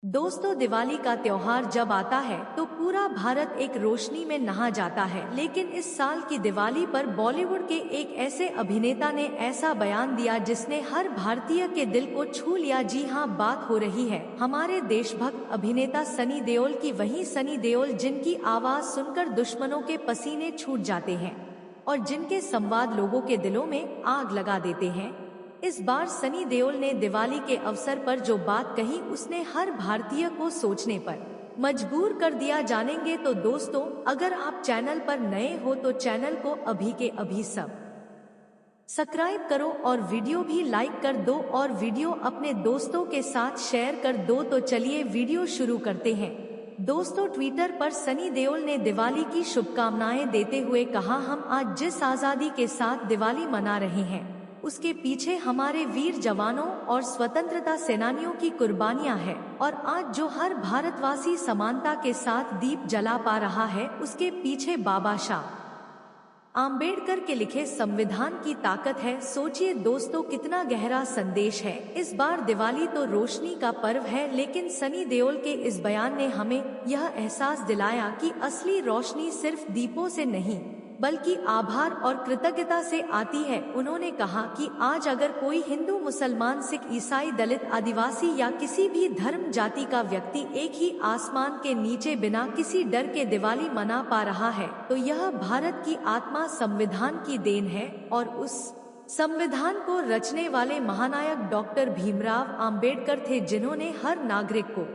दोस्तों, दिवाली का त्योहार जब आता है तो पूरा भारत एक रोशनी में नहा जाता है। लेकिन इस साल की दिवाली पर बॉलीवुड के एक ऐसे अभिनेता ने ऐसा बयान दिया जिसने हर भारतीय के दिल को छू लिया। जी हाँ, बात हो रही है हमारे देशभक्त अभिनेता सनी देओल की। वही सनी देओल जिनकी आवाज सुनकर दुश्मनों के पसीने छूट जाते हैं और जिनके संवाद लोगों के दिलों में आग लगा देते हैं। इस बार सनी देओल ने दिवाली के अवसर पर जो बात कही उसने हर भारतीय को सोचने पर मजबूर कर दिया। जानेंगे तो दोस्तों, अगर आप चैनल पर नए हो तो चैनल को अभी के अभी सब्सक्राइब करो और वीडियो भी लाइक कर दो और वीडियो अपने दोस्तों के साथ शेयर कर दो। तो चलिए वीडियो शुरू करते हैं। दोस्तों, ट्विटर पर सनी देओल ने दिवाली की शुभकामनाएं देते हुए कहा, हम आज जिस आजादी के साथ दिवाली मना रहे हैं उसके पीछे हमारे वीर जवानों और स्वतंत्रता सेनानियों की कुर्बानियां हैं। और आज जो हर भारतवासी समानता के साथ दीप जला पा रहा है उसके पीछे बाबा साहब आम्बेडकर के लिखे संविधान की ताकत है। सोचिए दोस्तों, कितना गहरा संदेश है। इस बार दिवाली तो रोशनी का पर्व है, लेकिन सनी देओल के इस बयान ने हमें यह एहसास दिलाया कि असली रोशनी सिर्फ दीपों से नहीं बल्कि आभार और कृतज्ञता से आती है। उन्होंने कहा कि आज अगर कोई हिंदू, मुसलमान, सिख, ईसाई, दलित, आदिवासी या किसी भी धर्म जाति का व्यक्ति एक ही आसमान के नीचे बिना किसी डर के दिवाली मना पा रहा है तो यह भारत की आत्मा संविधान की देन है। और उस संविधान को रचने वाले महानायक डॉक्टर भीमराव आम्बेडकर थे, जिन्होंने हर नागरिक को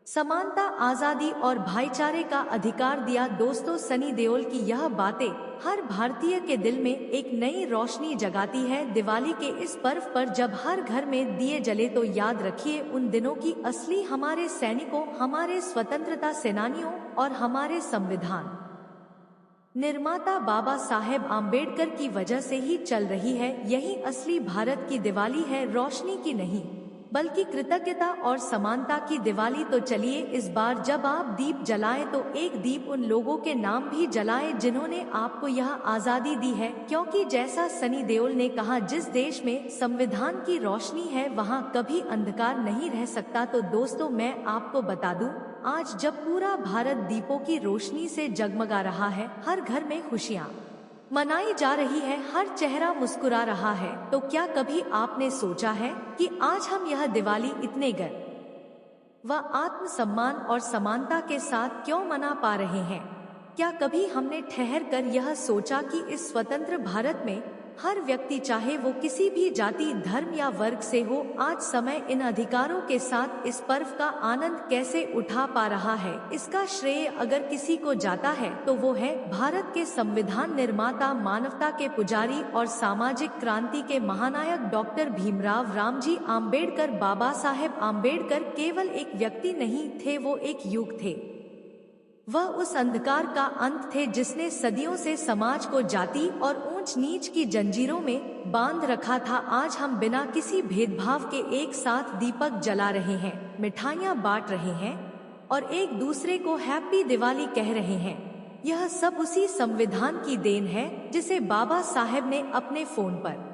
समानता, आजादी और भाईचारे का अधिकार दिया। दोस्तों, सनी देओल की यह बातें हर भारतीय के दिल में एक नई रोशनी जगाती है। दिवाली के इस पर्व पर जब हर घर में दिए जले तो याद रखिए उन दिनों की असली हमारे सैनिकों, हमारे स्वतंत्रता सेनानियों और हमारे संविधान निर्माता बाबा साहेब आम्बेडकर की वजह से ही चल रही है। यही असली भारत की दिवाली है, रोशनी की नहीं बल्कि कृतज्ञता और समानता की दिवाली। तो चलिए इस बार जब आप दीप जलाएं तो एक दीप उन लोगों के नाम भी जलाएं जिन्होंने आपको यह आजादी दी है। क्योंकि जैसा सनी देओल ने कहा, जिस देश में संविधान की रोशनी है वहां कभी अंधकार नहीं रह सकता। तो दोस्तों, मैं आपको बता दूं, आज जब पूरा भारत दीपों की रोशनी से जगमगा रहा है, हर घर में खुशियां मनाई जा रही है, हर चेहरा मुस्कुरा रहा है, तो क्या कभी आपने सोचा है कि आज हम यह दिवाली इतने गर्व व आत्मसम्मान और समानता के साथ क्यों मना पा रहे हैं? क्या कभी हमने ठहर कर यह सोचा कि इस स्वतंत्र भारत में हर व्यक्ति, चाहे वो किसी भी जाति, धर्म या वर्ग से हो, आज समय इन अधिकारों के साथ इस पर्व का आनंद कैसे उठा पा रहा है? इसका श्रेय अगर किसी को जाता है तो वो है भारत के संविधान निर्माता, मानवता के पुजारी और सामाजिक क्रांति के महानायक डॉक्टर भीमराव रामजी आम्बेडकर। बाबा साहेब आम्बेडकर केवल एक व्यक्ति नहीं थे, वो एक युग थे। वह उस अंधकार का अंत थे जिसने सदियों से समाज को जाति और ऊंच नीच की जंजीरों में बांध रखा था। आज हम बिना किसी भेदभाव के एक साथ दीपक जला रहे हैं, मिठाइयां बांट रहे हैं और एक दूसरे को हैप्पी दिवाली कह रहे हैं। यह सब उसी संविधान की देन है जिसे बाबा साहेब ने अपने फोन पर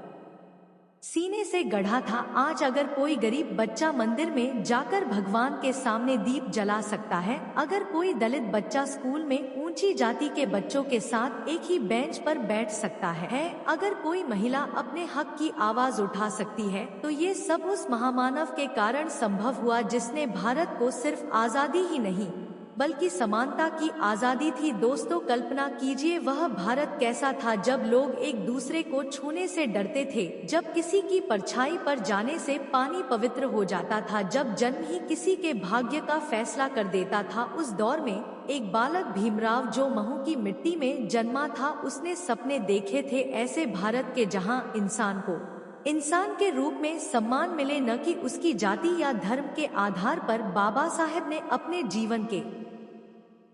सीने से गढ़ा था। आज अगर कोई गरीब बच्चा मंदिर में जाकर भगवान के सामने दीप जला सकता है, अगर कोई दलित बच्चा स्कूल में ऊंची जाति के बच्चों के साथ एक ही बेंच पर बैठ सकता है, अगर कोई महिला अपने हक की आवाज उठा सकती है, तो ये सब उस महामानव के कारण संभव हुआ जिसने भारत को सिर्फ आजादी ही नहीं बल्कि समानता की आजादी थी। दोस्तों, कल्पना कीजिए वह भारत कैसा था जब लोग एक दूसरे को छूने से डरते थे, जब किसी की परछाई पर जाने से पानी पवित्र हो जाता था, जब जन्म ही किसी के भाग्य का फैसला कर देता था। उस दौर में एक बालक भीमराव जो महू की मिट्टी में जन्मा था, उसने सपने देखे थे ऐसे भारत के जहां इंसान को इंसान के रूप में सम्मान मिले, न कि उसकी जाति या धर्म के आधार पर। बाबा साहेब ने अपने जीवन के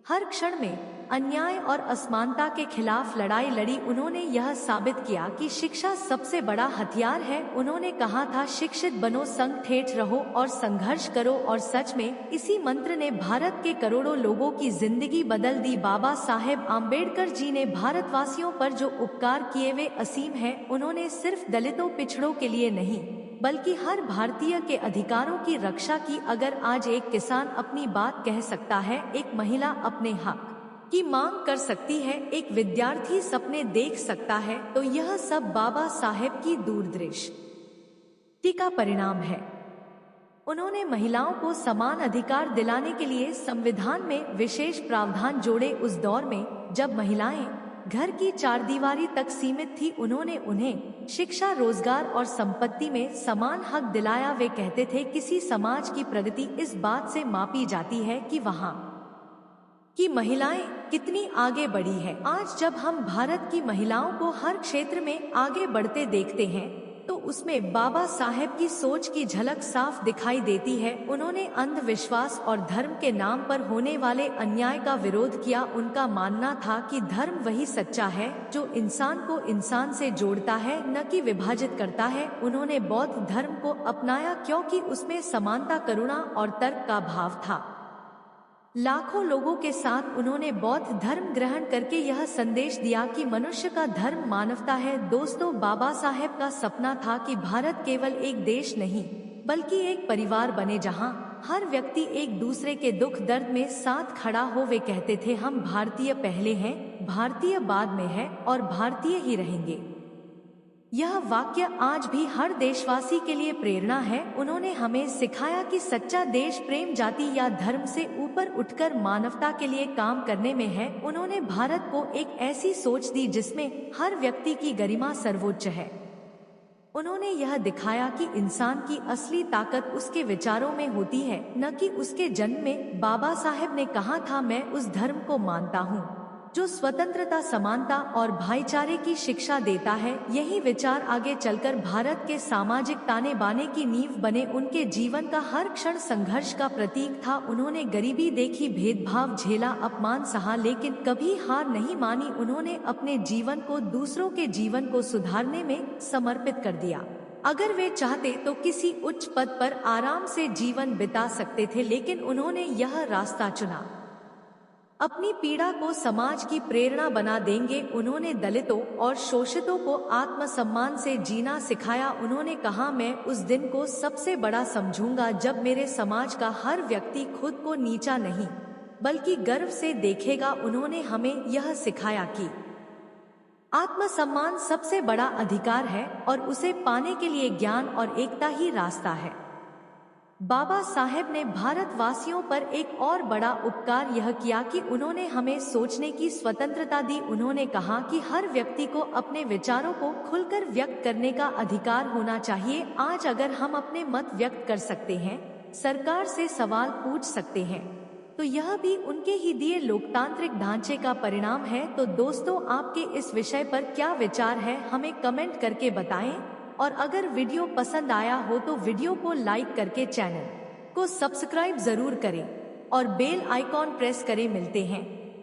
हर क्षण में अन्याय और असमानता के खिलाफ लड़ाई लड़ी। उन्होंने यह साबित किया कि शिक्षा सबसे बड़ा हथियार है। उन्होंने कहा था, शिक्षित बनो, संग ठेठ रहो और संघर्ष करो। और सच में इसी मंत्र ने भारत के करोड़ों लोगों की जिंदगी बदल दी। बाबा साहेब आम्बेडकर जी ने भारतवासियों पर जो उपकार किए वे असीम हैं। उन्होंने सिर्फ दलितों, पिछड़ों के लिए नहीं बल्कि हर भारतीय के अधिकारों की रक्षा की। अगर आज एक किसान अपनी बात कह सकता है, एक महिला अपने हक की मांग कर सकती है, एक विद्यार्थी सपने देख सकता है, तो यह सब बाबा साहेब की दूरदृष्टि का परिणाम है। उन्होंने महिलाओं को समान अधिकार दिलाने के लिए संविधान में विशेष प्रावधान जोड़े। उस दौर में जब महिलाएं घर की चारदीवारी तक सीमित थी, उन्होंने उन्हें शिक्षा, रोजगार और संपत्ति में समान हक दिलाया। वे कहते थे, किसी समाज की प्रगति इस बात से मापी जाती है कि वहाँ की महिलाएं कितनी आगे बढ़ी है। आज जब हम भारत की महिलाओं को हर क्षेत्र में आगे बढ़ते देखते हैं, तो उसमें बाबा साहेब की सोच की झलक साफ दिखाई देती है। उन्होंने अंधविश्वास और धर्म के नाम पर होने वाले अन्याय का विरोध किया। उनका मानना था कि धर्म वही सच्चा है जो इंसान को इंसान से जोड़ता है, न कि विभाजित करता है। उन्होंने बौद्ध धर्म को अपनाया क्योंकि उसमें समानता, करुणा और तर्क का भाव था। लाखों लोगों के साथ उन्होंने बौद्ध धर्म ग्रहण करके यह संदेश दिया कि मनुष्य का धर्म मानवता है। दोस्तों, बाबा साहेब का सपना था कि भारत केवल एक देश नहीं बल्कि एक परिवार बने, जहां हर व्यक्ति एक दूसरे के दुख दर्द में साथ खड़ा हो। वे कहते थे, हम भारतीय पहले हैं, भारतीय बाद में है और भारतीय ही रहेंगे। यह वाक्य आज भी हर देशवासी के लिए प्रेरणा है। उन्होंने हमें सिखाया कि सच्चा देश प्रेम, जाति या धर्म से ऊपर उठकर मानवता के लिए काम करने में है। उन्होंने भारत को एक ऐसी सोच दी जिसमें हर व्यक्ति की गरिमा सर्वोच्च है। उन्होंने यह दिखाया कि इंसान की असली ताकत उसके विचारों में होती है, न कि उसके जन्म में। बाबा साहेब ने कहा था, मैं उस धर्म को मानता हूँ जो स्वतंत्रता, समानता और भाईचारे की शिक्षा देता है। यही विचार आगे चलकर भारत के सामाजिक ताने बाने की नींव बने। उनके जीवन का हर क्षण संघर्ष का प्रतीक था। उन्होंने गरीबी देखी, भेदभाव झेला, अपमान सहा, लेकिन कभी हार नहीं मानी। उन्होंने अपने जीवन को दूसरों के जीवन को सुधारने में समर्पित कर दिया। अगर वे चाहते तो किसी उच्च पद पर आराम से जीवन बिता सकते थे, लेकिन उन्होंने यह रास्ता चुना। अपनी पीड़ा को समाज की प्रेरणा बना देंगे। उन्होंने दलितों और शोषितों को आत्मसम्मान से जीना सिखाया। उन्होंने कहा, मैं उस दिन को सबसे बड़ा समझूंगा जब मेरे समाज का हर व्यक्ति खुद को नीचा नहीं बल्कि गर्व से देखेगा। उन्होंने हमें यह सिखाया कि आत्मसम्मान सबसे बड़ा अधिकार है और उसे पाने के लिए ज्ञान और एकता ही रास्ता है। बाबा साहेब ने भारतवासियों पर एक और बड़ा उपकार यह किया कि उन्होंने हमें सोचने की स्वतंत्रता दी। उन्होंने कहा कि हर व्यक्ति को अपने विचारों को खुलकर व्यक्त करने का अधिकार होना चाहिए। आज अगर हम अपने मत व्यक्त कर सकते हैं, सरकार से सवाल पूछ सकते हैं, तो यह भी उनके ही दिए लोकतांत्रिक ढांचे का परिणाम है। तो दोस्तों, आपके इस विषय पर क्या विचार है, हमें कमेंट करके बताएं। और अगर वीडियो पसंद आया हो तो वीडियो को लाइक करके चैनल को सब्सक्राइब जरूर करें और बेल आइकॉन प्रेस करें। मिलते हैं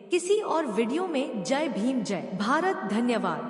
किसी और वीडियो में। जय भीम, जय भारत, धन्यवाद।